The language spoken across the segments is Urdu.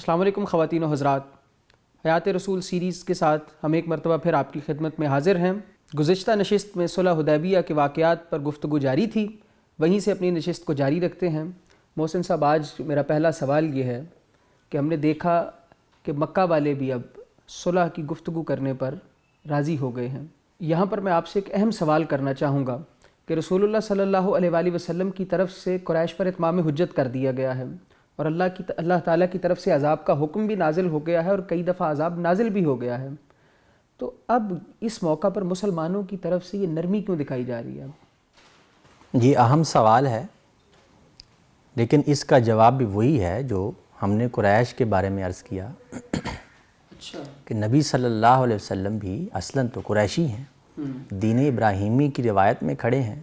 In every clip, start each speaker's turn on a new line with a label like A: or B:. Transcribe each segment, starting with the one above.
A: السلام علیکم خواتین و حضرات، حیات رسول سیریز کے ساتھ ہم ایک مرتبہ پھر آپ کی خدمت میں حاضر ہیں۔ گزشتہ نشست میں صلح حدیبیہ کے واقعات پر گفتگو جاری تھی، وہیں سے اپنی نشست کو جاری رکھتے ہیں۔ محسن صاحب، آج میرا پہلا سوال یہ ہے کہ ہم نے دیکھا کہ مکہ والے بھی اب صلح کی گفتگو کرنے پر راضی ہو گئے ہیں۔ یہاں پر میں آپ سے ایک اہم سوال کرنا چاہوں گا کہ رسول اللہ صلی اللہ علیہ وآلہ وسلم کی طرف سے قریش پر اتمام حجت کر دیا گیا ہے، اور اللہ تعالیٰ کی طرف سے عذاب کا حکم بھی نازل ہو گیا ہے، اور کئی دفعہ عذاب نازل بھی ہو گیا ہے۔ تو اب اس موقع پر مسلمانوں کی طرف سے یہ نرمی کیوں دکھائی جا رہی ہے؟
B: یہ اہم سوال ہے، لیکن اس کا جواب بھی وہی ہے جو ہم نے قریش کے بارے میں عرض کیا کہ نبی صلی اللہ علیہ وسلم بھی اصلاً تو قریشی ہیں، دین ابراہیمی کی روایت میں کھڑے ہیں،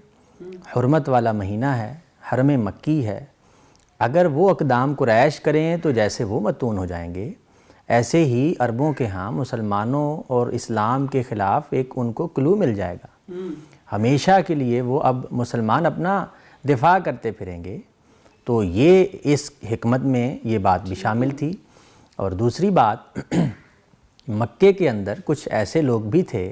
B: حرمت والا مہینہ ہے، حرم مکی ہے۔ اگر وہ اقدام قریش کریں تو جیسے وہ متون ہو جائیں گے، ایسے ہی عربوں کے ہاں مسلمانوں اور اسلام کے خلاف ایک ان کو کلو مل جائے گا۔ ہمیشہ کے لیے وہ اب مسلمان اپنا دفاع کرتے پھریں گے۔ تو یہ اس حکمت میں یہ بات بھی شامل تھی۔ اور دوسری بات، مکے کے اندر کچھ ایسے لوگ بھی تھے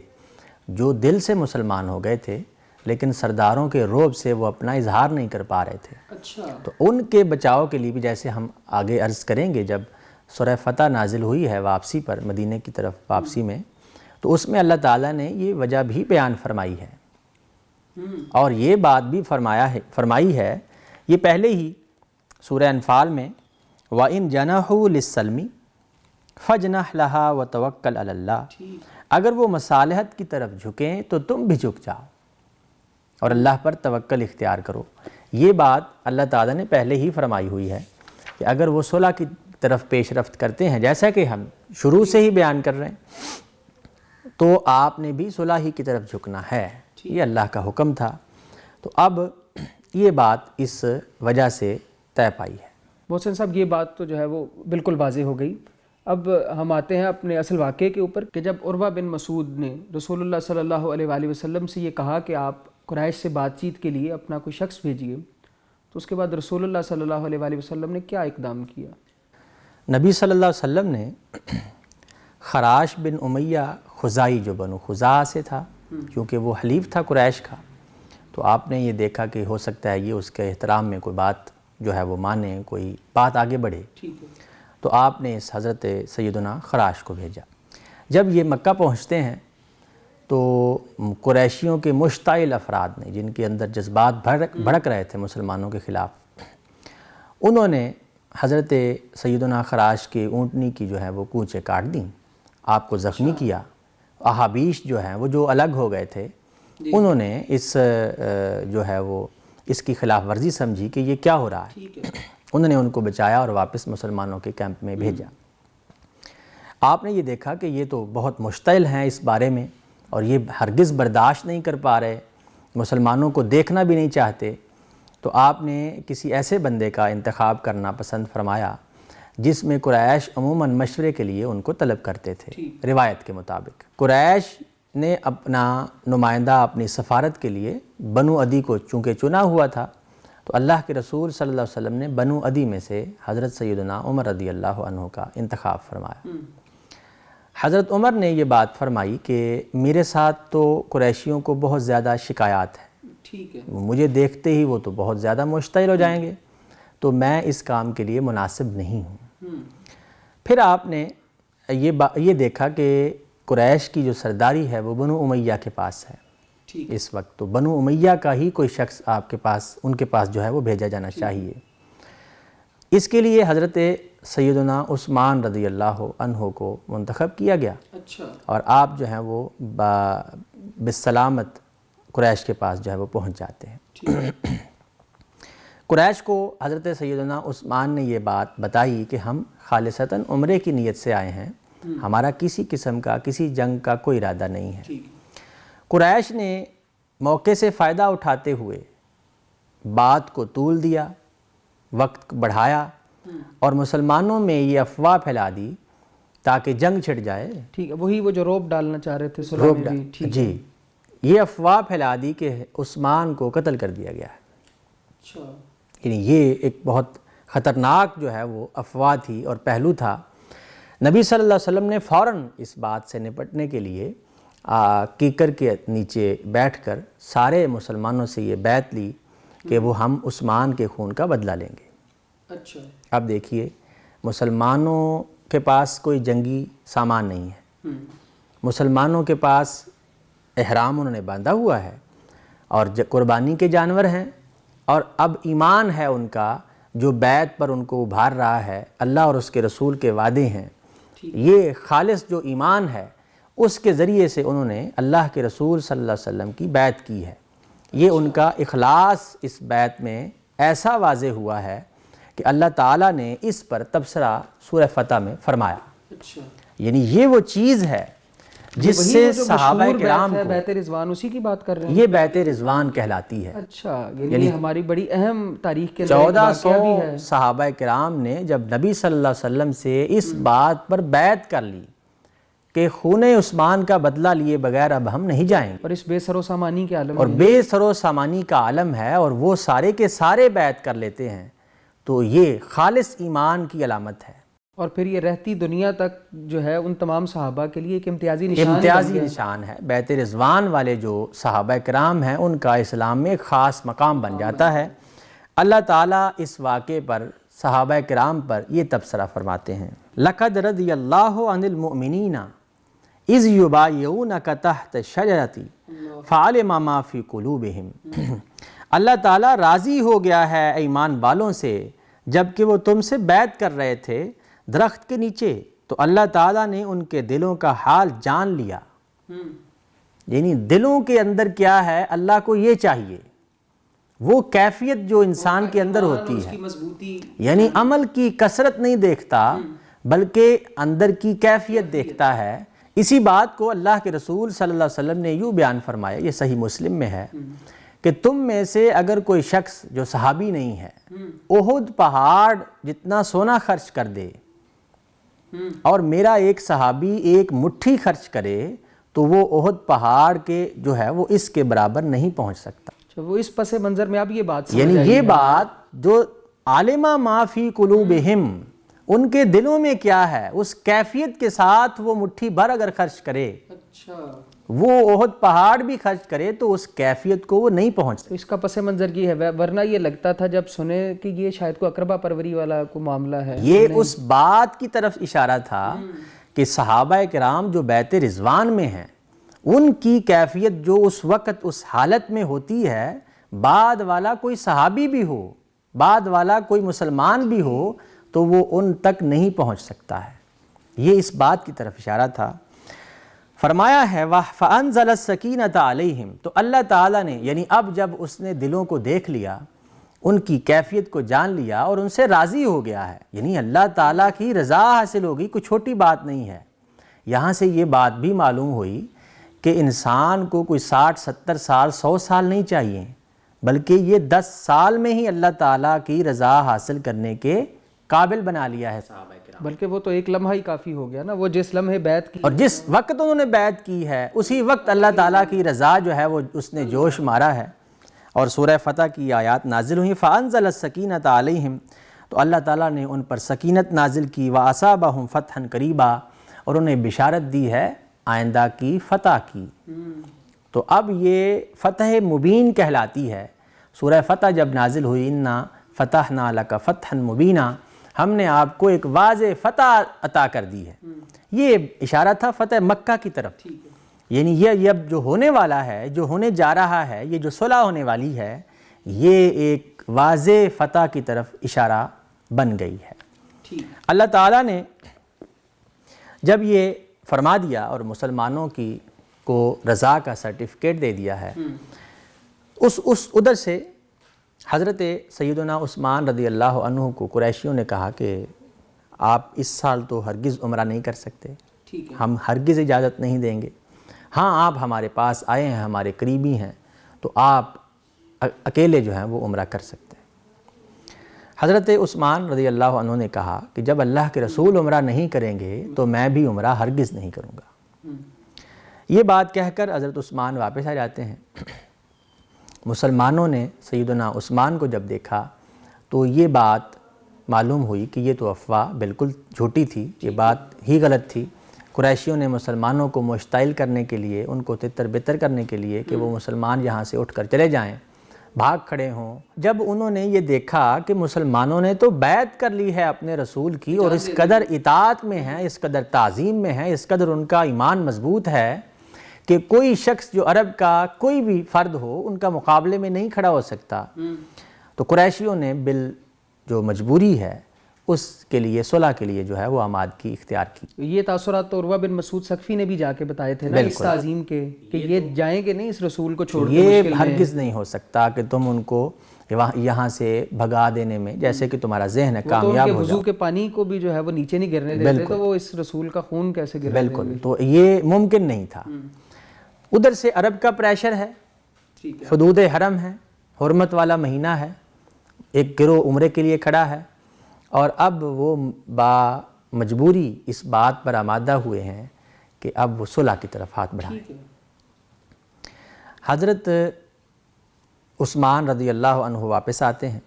B: جو دل سے مسلمان ہو گئے تھے، لیکن سرداروں کے رعب سے وہ اپنا اظہار نہیں کر پا رہے تھے۔ تو ان کے بچاؤ کے لیے بھی، جیسے ہم آگے عرض کریں گے، جب سورہ فتح نازل ہوئی ہے واپسی پر، مدینہ کی طرف واپسی میں، تو اس میں اللہ تعالیٰ نے یہ وجہ بھی بیان فرمائی ہے، اور یہ بات بھی فرمائی ہے یہ پہلے ہی سورہ انفال میں، وَإِن جَنَحُوا لِلسَّلْمِ فَاجْنَحْ لَهَا وَتَوَكَّلْ عَلَى اللَّهِ۔ اگر وہ مصالحت کی طرف جھکیں تو تم بھی جھک جاؤ اور اللہ پر توکل اختیار کرو۔ یہ بات اللہ تعالیٰ نے پہلے ہی فرمائی ہوئی ہے کہ اگر وہ صلح کی طرف پیش رفت کرتے ہیں، جیسا کہ ہم شروع سے ہی بیان کر رہے ہیں، تو آپ نے بھی صلح ہی کی طرف جھکنا ہے۔ یہ اللہ کا حکم تھا۔ تو اب یہ بات اس وجہ سے طے پائی ہے۔
A: محسن صاحب، یہ بات تو جو ہے وہ بالکل واضح ہو گئی۔ اب ہم آتے ہیں اپنے اصل واقعے کے اوپر کہ جب عروہ بن مسعود نے رسول اللہ صلی اللہ علیہ وآلہ وسلم سے یہ کہا کہ آپ قریش سے بات چیت کے لیے اپنا کوئی شخص بھیجیے، تو اس کے بعد رسول اللہ صلی اللہ علیہ وآلہ وسلم نے کیا اقدام کیا؟
B: نبی صلی اللہ علیہ وسلم نے خراش بن امیہ خزائی، جو بنو خزاعہ سے تھا، کیونکہ وہ حلیف تھا قریش کا، تو آپ نے یہ دیکھا کہ ہو سکتا ہے یہ اس کے احترام میں کوئی بات جو ہے وہ مانے، کوئی بات آگے بڑھے، تو آپ نے اس حضرت سیدنا خراش کو بھیجا۔ جب یہ مکہ پہنچتے ہیں تو قریشیوں کے مشتعل افراد نے، جن کے اندر جذبات بھڑک رہے تھے مسلمانوں کے خلاف، انہوں نے حضرت سیدنا خراش کی اونٹنی کی جو ہے وہ کونچیں کاٹ دیں، آپ کو زخمی کیا۔ احابیش جو ہیں وہ جو الگ ہو گئے تھے، انہوں نے اس جو ہے وہ اس کی خلاف ورزی سمجھی کہ یہ کیا ہو رہا ہے، انہوں نے ان کو بچایا اور واپس مسلمانوں کے کیمپ میں بھیجا۔ آپ نے یہ دیکھا کہ یہ تو بہت مشتعل ہیں اس بارے میں، اور یہ ہرگز برداشت نہیں کر پا رہے، مسلمانوں کو دیکھنا بھی نہیں چاہتے، تو آپ نے کسی ایسے بندے کا انتخاب کرنا پسند فرمایا جس میں قریش عموماً مشورے کے لیے ان کو طلب کرتے تھے۔ روایت کے مطابق قریش نے اپنا نمائندہ اپنی سفارت کے لیے بنو عدی کو چونکہ چنا ہوا تھا، تو اللہ کے رسول صلی اللہ علیہ وسلم نے بنو عدی میں سے حضرت سیدنا عمر رضی اللہ عنہ کا انتخاب فرمایا۔ حضرت عمر نے یہ بات فرمائی کہ میرے ساتھ تو قریشیوں کو بہت زیادہ شکایات ہیں، مجھے دیکھتے ہی وہ تو بہت زیادہ مشتعل ہو جائیں گے، تو میں اس کام کے لیے مناسب نہیں ہوں۔ پھر آپ نے یہ دیکھا کہ قریش کی جو سرداری ہے وہ بنو امیہ کے پاس ہے اس وقت، تو بنو امیہ کا ہی کوئی شخص آپ کے پاس، ان کے پاس جو ہے وہ بھیجا جانا چاہیے۔ اس کے لیے حضرت سیدنا عثمان رضی اللہ عنہ کو منتخب کیا گیا، اور آپ جو ہیں وہ بالسلامت قریش کے پاس جو ہے وہ پہنچ جاتے ہیں۔ قریش کو حضرت سیدنا عثمان نے یہ بات بتائی کہ ہم خالصتاً عمرے کی نیت سے آئے ہیں، ہمارا کسی قسم کا کسی جنگ کا کوئی ارادہ نہیں ہے۔ قریش نے موقع سے فائدہ اٹھاتے ہوئے بات کو طول دیا، وقت بڑھایا، اور مسلمانوں میں یہ افواہ پھیلا دی تاکہ جنگ چھڑ جائے۔
A: ٹھیک ہے، وہی وہ جو روب ڈالنا چاہ رہے تھے صلح میں بھی۔
B: جی، یہ افواہ پھیلا دی کہ عثمان کو قتل کر دیا گیا ہے۔ یعنی یہ ایک بہت خطرناک جو ہے وہ افواہ تھی اور پہلو تھا۔ نبی صلی اللہ علیہ وسلم نے فوراً اس بات سے نپٹنے کے لیے کیکر کے نیچے بیٹھ کر سارے مسلمانوں سے یہ بیعت لی کہ وہ ہم عثمان کے خون کا بدلہ لیں گے۔
A: اچھا،
B: اب دیکھیے مسلمانوں کے پاس کوئی جنگی سامان نہیں ہے، مسلمانوں کے پاس احرام انہوں نے باندھا ہوا ہے اور قربانی کے جانور ہیں، اور اب ایمان ہے ان کا جو بیعت پر ان کو ابھار رہا ہے، اللہ اور اس کے رسول کے وعدے ہیں، یہ خالص جو ایمان ہے اس کے ذریعے سے انہوں نے اللہ کے رسول صلی اللہ علیہ وسلم کی بیعت کی ہے۔ یہ ان کا اخلاص اس بیعت میں ایسا واضح ہوا ہے کہ اللہ تعالیٰ نے اس پر تبصرہ سورہ فتح میں فرمایا۔
A: اچھا،
B: یعنی یہ وہ چیز ہے جس سے صحابہ کرام کو،
A: بیعت رضوان اسی کی بات کر رہے ہیں؟
B: یہ بیعت رضوان کہلاتی ہے۔
A: اچھا، یعنی ہماری بڑی اہم تاریخ کے اندر ایک واقعہ بھی ہے۔
B: 1400 صحابہ کرام نے جب نبی صلی اللہ علیہ وسلم سے اس بات پر بیعت کر لی کہ خون عثمان کا بدلہ لیے بغیر اب ہم نہیں جائیں گے،
A: اور اس بے سر و سامانی کے عالم
B: اور بے سر و سامانی کا عالم ہے اور وہ سارے کے سارے بیعت کر لیتے ہیں، تو یہ خالص ایمان کی علامت ہے۔
A: اور پھر یہ رہتی دنیا تک جو ہے ان تمام صحابہ کے لیے ایک امتیازی
B: نشان ہے۔ بیعت رضوان والے جو صحابہ کرام ہیں ان کا اسلام میں ایک خاص مقام بن جاتا ہے۔ اللہ تعالیٰ اس واقعے پر صحابہ کرام پر یہ تبصرہ فرماتے ہیں، لَقَدْ رَضِيَ اللَّهُ عَنِ الْمُؤْمِنِينَ اِذْ يُبَايِعُونَكَ تَحْتَ الشَّجَرَةِ فَعَلِمَ مَا فِي قُلُوبِهِمْ۔ اللہ تعالیٰ راضی ہو گیا ہے ایمان والوں سے جب کہ وہ تم سے بیعت کر رہے تھے درخت کے نیچے، تو اللہ تعالیٰ نے ان کے دلوں کا حال جان لیا۔ یعنی دلوں کے اندر کیا ہے، اللہ کو یہ چاہیے، وہ کیفیت جو انسان کے اندر ہوتی ہے، یعنی عمل کی کثرت نہیں دیکھتا بلکہ اندر کی کیفیت دیکھتا ہے۔ اسی بات کو اللہ کے رسول صلی اللہ علیہ وسلم نے یوں بیان فرمایا، یہ صحیح مسلم میں ہے کہ تم میں سے اگر کوئی شخص جو صحابی نہیں ہے احد پہاڑ جتنا سونا خرچ کر دے اور میرا ایک صحابی ایک مٹھی خرچ کرے تو وہ احد پہاڑ کے جو ہے وہ اس کے برابر نہیں پہنچ سکتا۔
A: وہ اس پس منظر میں اب یہ بات
B: یعنی یہ بات جو عالمہ ما فی قلوبہم، ان کے دلوں میں کیا ہے، اس کیفیت کے ساتھ وہ مٹھی بھر اگر خرچ کرے، وہ احد پہاڑ بھی خرچ کرے تو اس کیفیت کو وہ نہیں پہنچ سکتا۔
A: اس کا پس منظر یہ ہے، ورنہ یہ لگتا تھا جب سنے کہ یہ شاید کو اقربا پروری والا کو معاملہ ہے،
B: یہ اس بات کی طرف اشارہ تھا کہ صحابہ کرام جو بیعت رضوان میں ہیں ان کی کیفیت جو اس وقت اس حالت میں ہوتی ہے، بعد والا کوئی صحابی بھی ہو، بعد والا کوئی مسلمان بھی ہو تو وہ ان تک نہیں پہنچ سکتا ہے۔ یہ اس بات کی طرف اشارہ تھا۔ فرمایا ہے فَأَنزَلَ السَّكِينَةَ عَلَيْهِمْ، تو اللہ تعالیٰ نے، یعنی اب جب اس نے دلوں کو دیکھ لیا، ان کی کیفیت کو جان لیا اور ان سے راضی ہو گیا ہے، یعنی اللہ تعالیٰ کی رضا حاصل ہوگی، کوئی چھوٹی بات نہیں ہے۔ یہاں سے یہ بات بھی معلوم ہوئی کہ انسان کو کوئی 60 70 سال 100 سال نہیں چاہیے، بلکہ یہ 10 سال میں ہی اللہ تعالیٰ کی رضا حاصل کرنے کے قابل بنا لیا ہے صحابہ کرام۔
A: بلکہ وہ تو ایک لمحہ ہی کافی ہو گیا نا، وہ جس لمحے بیعت کی
B: اور جس وقت انہوں نے بیعت کی ہے اسی وقت اللہ تعالیٰ کی رضا جو ہے وہ اس نے جوش مارا ہے، اور سورہ فتح کی آیات نازل ہوئی فَأَنزَلَ السَّكِينَةَ عَلَيْهِمْ، تو اللہ تعالیٰ نے ان پر سکینت نازل کی، وَأَصَابَهُمْ فَتْحًا قَرِيبًا، اور انہیں بشارت دی ہے آئندہ کی فتح کی۔ تو اب یہ فتح مبین کہلاتی ہے۔ سورہ فتح جب نازل ہوئی اِنَّا فَتَحْنَا لَكَ فَتْحًا مُبِينًا، ہم نے آپ کو ایک واضح فتح عطا کر دی ہے، یہ اشارہ تھا فتح مکہ کی طرف۔ یعنی یہ اب جو ہونے والا ہے، جو ہونے جا رہا ہے، یہ جو صلح ہونے والی ہے، یہ ایک واضح فتح کی طرف اشارہ بن گئی ہے۔ اللہ تعالیٰ نے جب یہ فرما دیا اور مسلمانوں کی کو رضا کا سرٹیفکیٹ دے دیا ہے، اس ادھر سے حضرت سیدنا عثمان رضی اللہ عنہ کو قریشیوں نے کہا کہ آپ اس سال تو ہرگز عمرہ نہیں کر سکتے، ہم ہرگز اجازت نہیں دیں گے، ہاں آپ ہمارے پاس آئے ہیں، ہمارے قریبی ہیں، تو آپ اکیلے جو ہیں وہ عمرہ کر سکتے ہیں۔ حضرت عثمان رضی اللہ عنہ نے کہا کہ جب اللہ کے رسول عمرہ نہیں کریں گے تو میں بھی عمرہ ہرگز نہیں کروں گا۔ یہ بات کہہ کر حضرت عثمان واپس آ جاتے ہیں۔ مسلمانوں نے سیدنا عثمان کو جب دیکھا تو یہ بات معلوم ہوئی کہ یہ تو افواہ بالکل جھوٹی تھی، یہ بات ہی غلط تھی، قریشیوں نے مسلمانوں کو مشتعل کرنے کے لیے، ان کو تتر بتر کرنے کے لیے کہ وہ مسلمان یہاں سے اٹھ کر چلے جائیں، بھاگ کھڑے ہوں، جب انہوں نے یہ دیکھا کہ مسلمانوں نے تو بیعت کر لی ہے اپنے رسول کی اور اس قدر اطاعت میں ہیں، اس قدر تعظیم میں ہیں، اس قدر ان کا ایمان مضبوط ہے کہ کوئی شخص جو عرب کا کوئی بھی فرد ہو ان کا مقابلے میں نہیں کھڑا ہو سکتا، تو قریشیوں نے جو مجبوری ہے اس کے لیے صلح کے لیے جو ہے وہ آمادگی اختیار کی۔
A: یہ تاثرات تو عروہ بن مسعود ثقفی نے بھی جا کے بتائے تھے نا اس تعظیم کے، کہ یہ جائیں گے نہیں اس رسول کو چھوڑ کے،
B: یہ ہرگز نہیں ہو سکتا کہ تم ان کو یہاں سے بھگا دینے میں، جیسے کہ تمہارا ذہن ہے، کامیاب ہو
A: وضو کے پانی کو بھی جو ہے وہ نیچے نہیں گرنے دیتے، تو وہ اس رسول کا خون کیسے گرنے دیں گے؟
B: بالکل، تو یہ ممکن نہیں تھا۔ ادھر سے عرب کا پریشر ہے، حدود حرم ہے، حرمت والا مہینہ ہے، ایک گروہ عمرے کے لیے کھڑا ہے، اور اب وہ با مجبوری اس بات پر آمادہ ہوئے ہیں کہ اب وہ صلح کی طرف ہاتھ بڑھائیں۔ حضرت عثمان رضی اللہ عنہ واپس آتے ہیں،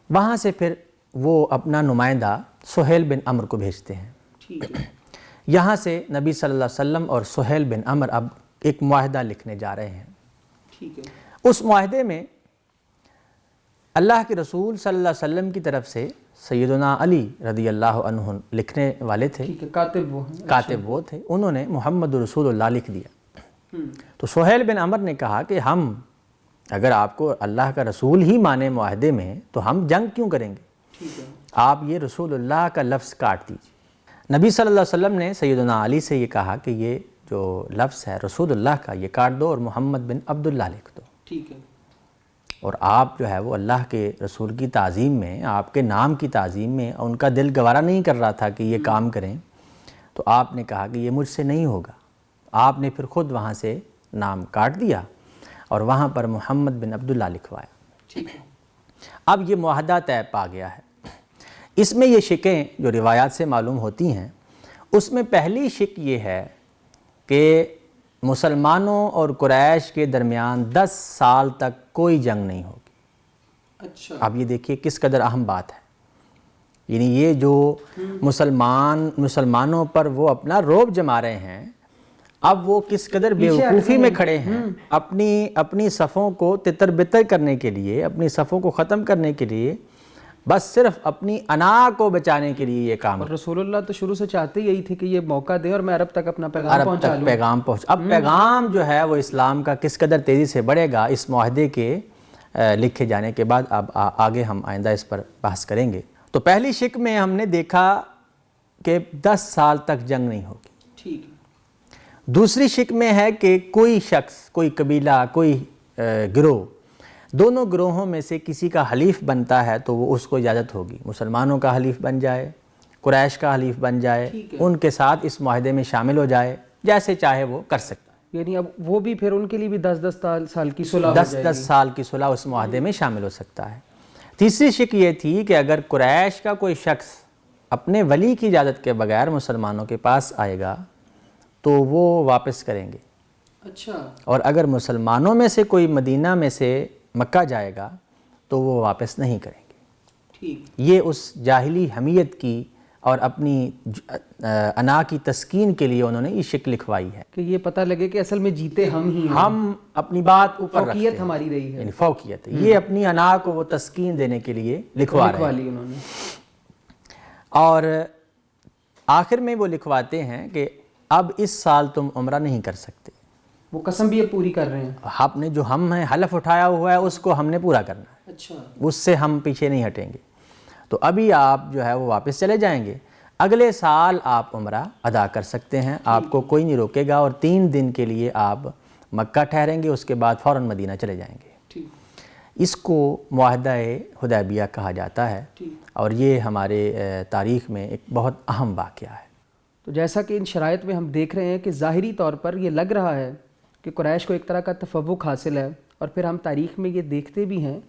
B: وہاں سے پھر وہ اپنا نمائندہ سہیل بن عمرو کو بھیجتے ہیں۔ یہاں سے نبی صلی اللہ علیہ وسلم اور سہیل بن عمرو اب ایک معاہدہ لکھنے جا رہے ہیں۔ اس معاہدے میں اللہ کے رسول صلی اللہ علیہ وسلم کی طرف سے سیدنا علی رضی اللہ عنہ لکھنے والے تھے، کاتب وہ تھے، انہوں نے محمد رسول اللہ لکھ دیا۔ تو سہیل بن عمرو نے کہا کہ ہم اگر آپ کو اللہ کا رسول ہی مانے معاہدے میں تو ہم جنگ کیوں کریں گے، آپ یہ رسول اللہ کا لفظ کاٹ دیجیے۔ نبی صلی اللہ علیہ وسلم نے سیدنا علی سے یہ کہا کہ یہ جو لفظ ہے رسول اللہ کا یہ کاٹ دو اور محمد بن عبداللہ لکھ دو، اور آپ جو ہے وہ اللہ کے رسول کی تعظیم میں، آپ کے نام کی تعظیم میں ان کا دل گوارا نہیں کر رہا تھا کہ یہ کام کریں، تو آپ نے کہا کہ یہ مجھ سے نہیں ہوگا۔ آپ نے پھر خود وہاں سے نام کاٹ دیا اور وہاں پر محمد بن عبداللہ لکھوایا۔ اب یہ معاہدہ طے پا گیا ہے۔ اس میں یہ شکیں جو روایات سے معلوم ہوتی ہیں، اس میں پہلی شک یہ ہے کہ مسلمانوں اور قریش کے درمیان 10 سال تک کوئی جنگ نہیں ہوگی۔ اب یہ دیکھیے کس قدر اہم بات ہے، یعنی یہ جو مسلمانوں پر وہ اپنا رعب جما رہے ہیں، اب وہ کس قدر بیوقوفی میں کھڑے ہیں، اپنی صفوں کو تتر بتر کرنے کے لیے، اپنی صفوں کو ختم کرنے کے لیے، بس صرف اپنی انا کو بچانے کے لیے یہ کام۔
A: اور رسول اللہ تو شروع سے چاہتے یہی تھے کہ یہ موقع دیں اور میں عرب تک اپنا پیغام پہنچا لوں۔
B: اب پیغام جو ہے وہ اسلام کا کس قدر تیزی سے بڑھے گا اس معاہدے کے لکھے جانے کے بعد، اب آگے ہم آئندہ اس پر بحث کریں گے۔ تو پہلی شک میں ہم نے دیکھا کہ 10 سال تک جنگ نہیں ہوگی۔ دوسری شک میں ہے کہ کوئی شخص، کوئی قبیلہ، کوئی گروہ، دونوں گروہوں میں سے کسی کا حلیف بنتا ہے تو وہ اس کو اجازت ہوگی، مسلمانوں کا حلیف بن جائے، قریش کا حلیف بن جائے، ان کے ساتھ اس معاہدے میں شامل ہو جائے، جیسے چاہے وہ کر سکتا ہے۔
A: یعنی اب وہ بھی پھر ان کے لیے بھی 10 سال کی صلح،
B: 10 سال کی صلح اس معاہدے میں شامل ہو سکتا ہے۔ تیسری شک یہ تھی کہ اگر قریش کا کوئی شخص اپنے ولی کی اجازت کے بغیر مسلمانوں کے پاس آئے گا تو وہ واپس کریں گے، اور اگر مسلمانوں میں سے کوئی مدینہ میں سے مکہ جائے گا تو وہ واپس نہیں کریں گے۔ یہ اس جاہلی حمیت کی اور اپنی انا کی تسکین کے لیے انہوں نے یہ شک لکھوائی ہے
A: کہ یہ پتہ لگے کہ اصل میں جیتے ہم ہی ہیں،
B: ہم اپنی بات اوپر رکھتے ہیں،
A: فوقیت ہماری رہی ہے،
B: یعنی فوقیت، یہ اپنی انا کو وہ تسکین دینے کے لیے لکھوا رہے ہیں۔
A: انہوں نے، اور
B: آخر میں وہ لکھواتے ہیں کہ اب اس سال تم عمرہ نہیں کر سکتے،
A: وہ قسم بھی پوری کر رہے ہیں،
B: آپ نے جو ہم ہیں حلف اٹھایا ہوا ہے اس کو ہم نے پورا کرنا ہے، اس سے ہم پیچھے نہیں ہٹیں گے، تو ابھی آپ جو ہے وہ واپس چلے جائیں گے، اگلے سال آپ عمرہ ادا کر سکتے ہیں، آپ کو کوئی نہیں روکے گا، اور 3 دن کے لیے آپ مکہ ٹھہریں گے، اس کے بعد فوراً مدینہ چلے جائیں گے۔ اس کو معاہدہ حدیبیہ کہا جاتا ہے، اور یہ ہمارے تاریخ میں ایک بہت اہم واقعہ ہے۔
A: تو جیسا کہ ان شرائط میں ہم دیکھ رہے ہیں کہ ظاہری طور پر یہ لگ رہا ہے کہ قریش کو ایک طرح کا تفوق حاصل ہے، اور پھر ہم تاریخ میں یہ دیکھتے بھی ہیں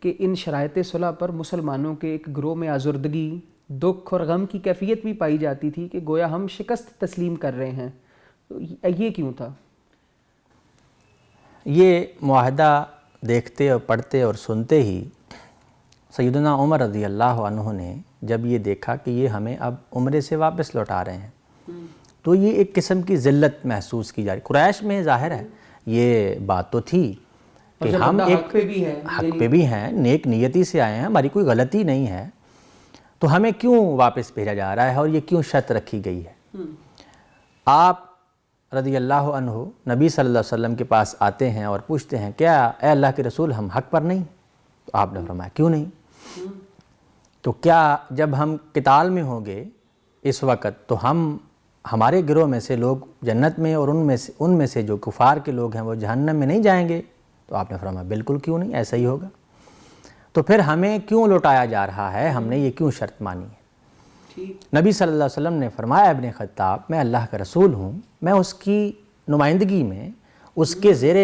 A: کہ ان شرائط صلح پر مسلمانوں کے ایک گروہ میں آزردگی، دکھ اور غم کی کیفیت بھی پائی جاتی تھی کہ گویا ہم شکست تسلیم کر رہے ہیں، تو یہ کیوں تھا؟
B: یہ معاہدہ دیکھتے اور پڑھتے اور سنتے ہی سیدنا عمر رضی اللہ عنہ نے جب یہ دیکھا کہ یہ ہمیں اب عمرے سے واپس لوٹا رہے ہیں تو یہ ایک قسم کی ذلت محسوس کی جا رہی. قریش میں ظاہر ہے یہ بات تو تھی کہ ہم ایک حق پہ بھی ہیں, نیک نیتی سے آئے ہیں, ہماری کوئی غلطی نہیں ہے, تو ہمیں کیوں واپس بھیجا جا رہا ہے اور یہ کیوں شرط رکھی گئی ہے. آپ رضی اللہ عنہ نبی صلی اللہ علیہ وسلم کے پاس آتے ہیں اور پوچھتے ہیں کیا اے اللہ کے رسول ہم حق پر نہیں؟ تو آپ نے فرمایا کیوں نہیں؟ تو کیا جب ہم قتال میں ہوں گے اس وقت تو ہمارے گروہ میں سے لوگ جنت میں اور ان میں سے جو کفار کے لوگ ہیں وہ جہنم میں نہیں جائیں گے؟ تو آپ نے فرمایا بالکل کیوں نہیں, ایسا ہی ہوگا. تو پھر ہمیں کیوں لوٹایا جا رہا ہے, ہم نے یہ کیوں شرط مانی ہے؟ نبی صلی اللہ علیہ وسلم نے فرمایا ابن خطاب میں اللہ کا رسول ہوں, میں اس کی نمائندگی میں اس کے زیر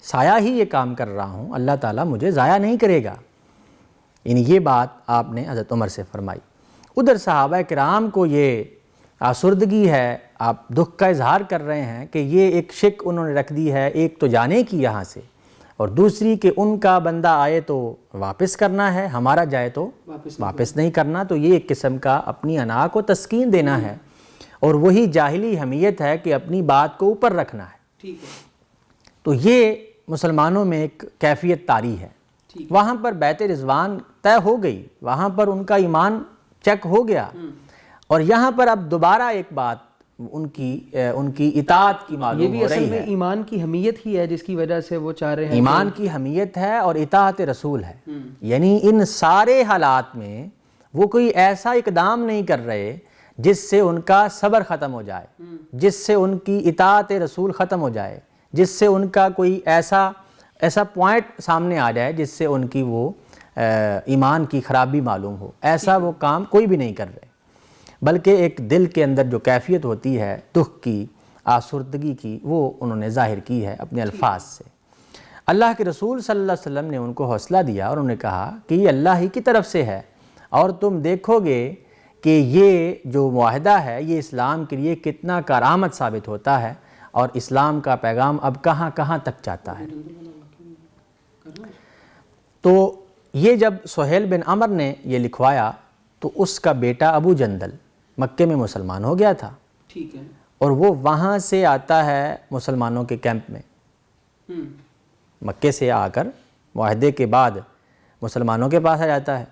B: سایہ ہی یہ کام کر رہا ہوں, اللہ تعالیٰ مجھے ضائع نہیں کرے گا. یعنی یہ بات آپ نے حضرت عمر سے فرمائی. ادھر صحابہ کرام کو یہ آسردگی ہے, آپ دکھ کا اظہار کر رہے ہیں کہ یہ ایک شک انہوں نے رکھ دی ہے, ایک تو جانے کی یہاں سے اور دوسری کہ ان کا بندہ آئے تو واپس کرنا ہے, ہمارا جائے تو واپس نہیں کرنا. تو یہ ایک قسم کا اپنی انا کو تسکین دینا ہے اور وہی جاہلی حمیت ہے کہ اپنی بات کو اوپر رکھنا ہے. تو یہ مسلمانوں میں ایک کیفیت طاری ہے. وہاں پر بیعت رضوان طے ہو گئی, وہاں پر ان کا ایمان چیک ہو گیا, اور یہاں پر اب دوبارہ ایک بات ان کی اطاعت کی معلوم ہو رہی ہے. یہ بھی اصل میں ایمان کی حمیت ہی ہے جس کی وجہ سے وہ چاہ رہے ہیں. ایمان کی حمیت ہے اور اطاعت رسول ہے. یعنی ان سارے حالات میں وہ کوئی ایسا اقدام نہیں کر رہے جس سے ان کا صبر ختم ہو جائے, جس سے ان کی اطاعت رسول ختم ہو جائے, جس سے ان کا کوئی ایسا پوائنٹ سامنے آ جائے جس سے ان کی وہ ایمان کی خرابی معلوم ہو. ایسا وہ کام کوئی بھی نہیں کر رہے, بلکہ ایک دل کے اندر جو کیفیت ہوتی ہے دکھ کی, آسردگی کی, وہ انہوں نے ظاہر کی ہے اپنے الفاظ سے. اللہ کے رسول صلی اللہ علیہ وسلم نے ان کو حوصلہ دیا اور انہوں نے کہا کہ یہ اللہ ہی کی طرف سے ہے, اور تم دیکھو گے کہ یہ جو معاہدہ ہے یہ اسلام کے لیے کتنا کارآمد ثابت ہوتا ہے اور اسلام کا پیغام اب کہاں کہاں تک جاتا ہے. تو یہ جب سہیل بن عمر نے یہ لکھوایا تو اس کا بیٹا ابو جندل مکے میں مسلمان ہو گیا تھا, اور وہ وہاں سے آتا ہے مسلمانوں کے کیمپ میں, مکے سے آ کر معاہدے کے بعد مسلمانوں کے پاس آ جاتا ہے.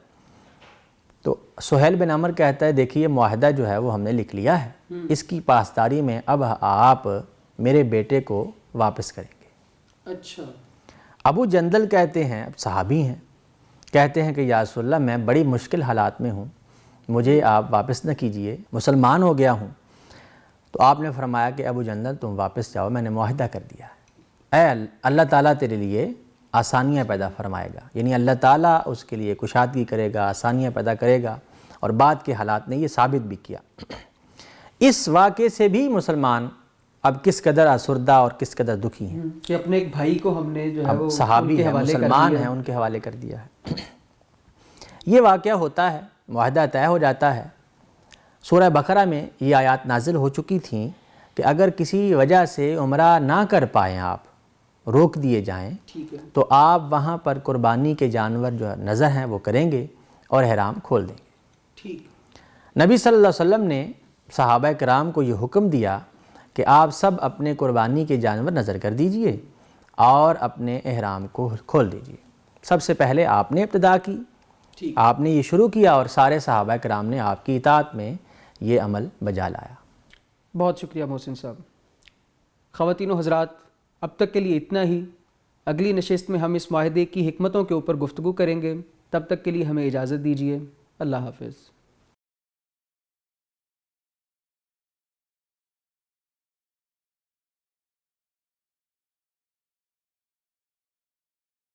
B: تو سہیل بن عمر کہتا ہے دیکھیے معاہدہ جو ہے وہ ہم نے لکھ لیا ہے, اس کی پاسداری میں اب آپ میرے بیٹے کو واپس کریں گے. اچھا. ابو جندل کہتے ہیں, صحابی ہیں, کہتے ہیں کہ یا رسول اللہ میں بڑی مشکل حالات میں ہوں, مجھے آپ واپس نہ کیجئے, مسلمان ہو گیا ہوں. تو آپ نے فرمایا کہ ابو جندل تم واپس جاؤ, میں نے معاہدہ کر دیا ہے, اے اللہ تعالیٰ تیرے لیے آسانیاں پیدا فرمائے گا. یعنی اللہ تعالیٰ اس کے لیے کشادگی کرے گا, آسانیاں پیدا کرے گا, اور بعد کے حالات نے یہ ثابت بھی کیا. اس واقعے سے بھی مسلمان اب کس قدر آسردہ اور کس قدر دکھی ہیں
A: کہ اپنے ایک بھائی کو ہم نے جو ہے وہ
B: صحابی ہیں, مسلمان ہیں, ان کے حوالے کر دیا ہے. یہ واقعہ ہوتا ہے, معاہدہ طے ہو جاتا ہے. سورہ بقرہ میں یہ آیات نازل ہو چکی تھیں کہ اگر کسی وجہ سے عمرہ نہ کر پائیں, آپ روک دیے جائیں, تو آپ وہاں پر قربانی کے جانور جو نظر ہیں وہ کریں گے اور احرام کھول دیں گے. نبی صلی اللہ علیہ وسلم نے صحابہ کرام کو یہ حکم دیا کہ آپ سب اپنے قربانی کے جانور نظر کر دیجئے اور اپنے احرام کو کھول دیجئے. سب سے پہلے آپ نے ابتدا کی, آپ نے یہ شروع کیا, اور سارے صحابہ کرام نے آپ کی اطاعت میں یہ عمل بجا لایا.
A: بہت شکریہ محسن صاحب. خواتین و حضرات, اب تک کے لیے اتنا ہی. اگلی نشست میں ہم اس معاہدے کی حکمتوں کے اوپر گفتگو کریں گے. تب تک کے لیے ہمیں اجازت دیجیے. اللہ حافظ.